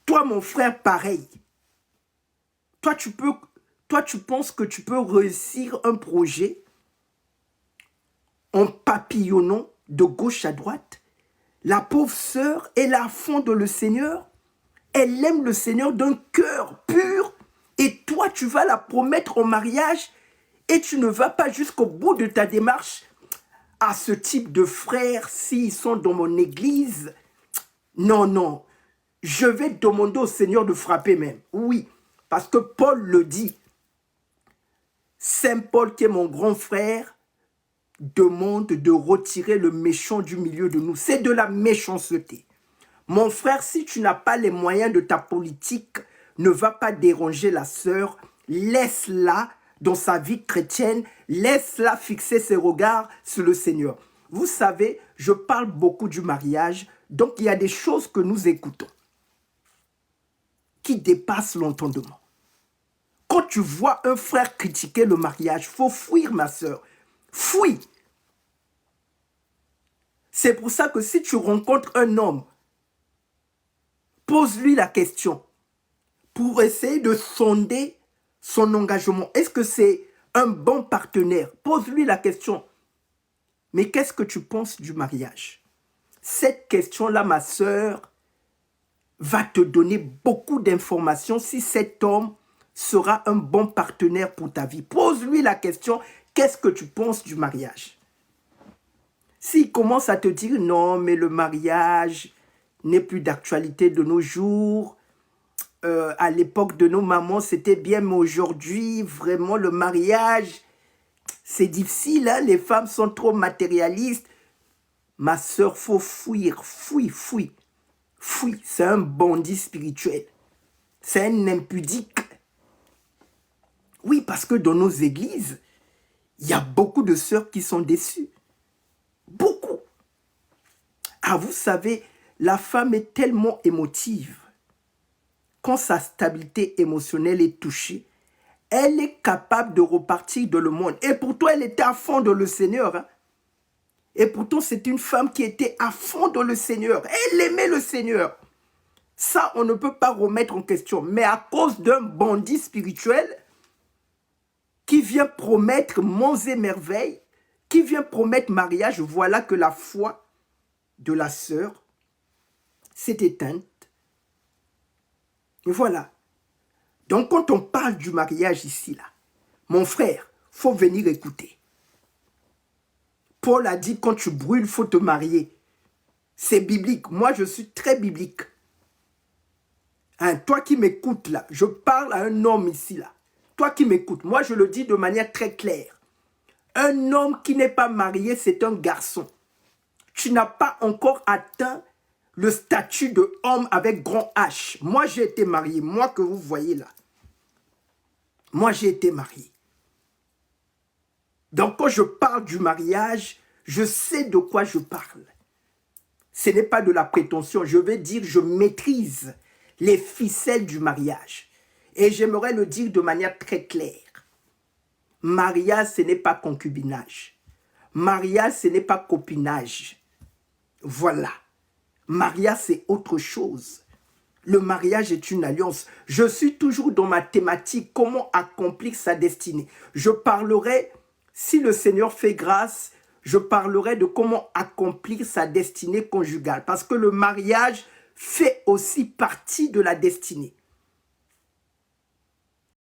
Toi, mon frère, pareil. Toi, tu penses que tu peux réussir un projet en papillonnant de gauche à droite. La pauvre sœur, elle a à fond de le Seigneur. Elle aime le Seigneur d'un cœur pur. Et toi, tu vas la promettre en mariage et tu ne vas pas jusqu'au bout de ta démarche. À ce type de frères, s'ils sont dans mon église, non, non, je vais demander au Seigneur de frapper même. Oui, parce que Paul le dit. Saint Paul, qui est mon grand frère, demande de retirer le méchant du milieu de nous. C'est de la méchanceté. Mon frère, si tu n'as pas les moyens de ta politique, ne va pas déranger la sœur. Laisse-la dans sa vie chrétienne. Laisse-la fixer ses regards sur le Seigneur. Vous savez, je parle beaucoup du mariage. Donc, il y a des choses que nous écoutons qui dépassent l'entendement. Quand tu vois un frère critiquer le mariage, il faut fuir, ma sœur. Fuis. C'est pour ça que si tu rencontres un homme, pose-lui la question pour essayer de sonder son engagement. Est-ce que c'est un bon partenaire? Pose-lui la question. Mais qu'est-ce que tu penses du mariage? Cette question-là, ma sœur, va te donner beaucoup d'informations si cet homme sera un bon partenaire pour ta vie. Pose-lui la question, qu'est-ce que tu penses du mariage? S'il commence à te dire, non, mais le mariage n'est plus d'actualité de nos jours, à l'époque de nos mamans, c'était bien, mais aujourd'hui, vraiment, le mariage, c'est difficile, hein? Les femmes sont trop matérialistes. Ma sœur, faut fuir, fuis. C'est un bandit spirituel. C'est un impudique. Oui, parce que dans nos églises, il y a beaucoup de sœurs qui sont déçues. Beaucoup. Ah, vous savez, la femme est tellement émotive. Quand sa stabilité émotionnelle est touchée, elle est capable de repartir dans le monde. Et pourtant, elle était à fond dans le Seigneur. Hein? Et pourtant, c'est une femme qui était à fond dans le Seigneur. Elle aimait le Seigneur. Ça, on ne peut pas remettre en question. Mais à cause d'un bandit spirituel qui vient promettre monts et merveilles, qui vient promettre mariage, voilà que la foi de la sœur s'est éteinte. Et voilà. Donc, quand on parle du mariage ici, là, mon frère, il faut venir écouter. Paul a dit, quand tu brûles, il faut te marier. C'est biblique. Moi, je suis très biblique. Hein, toi qui m'écoutes là, je parle à un homme ici là. Toi qui m'écoutes, moi je le dis de manière très claire. Un homme qui n'est pas marié, c'est un garçon. Tu n'as pas encore atteint le statut de homme avec grand H. Moi j'ai été marié, moi que vous voyez là. Moi j'ai été marié. Donc quand je parle du mariage, je sais de quoi je parle. Ce n'est pas de la prétention, je vais dire je maîtrise les ficelles du mariage. Et j'aimerais le dire de manière très claire. Mariage, ce n'est pas concubinage. Mariage, ce n'est pas copinage. Voilà. Mariage, c'est autre chose. Le mariage est une alliance. Je suis toujours dans ma thématique, comment accomplir sa destinée. Je parlerai, si le Seigneur fait grâce, je parlerai de comment accomplir sa destinée conjugale. Parce que le mariage fait aussi partie de la destinée.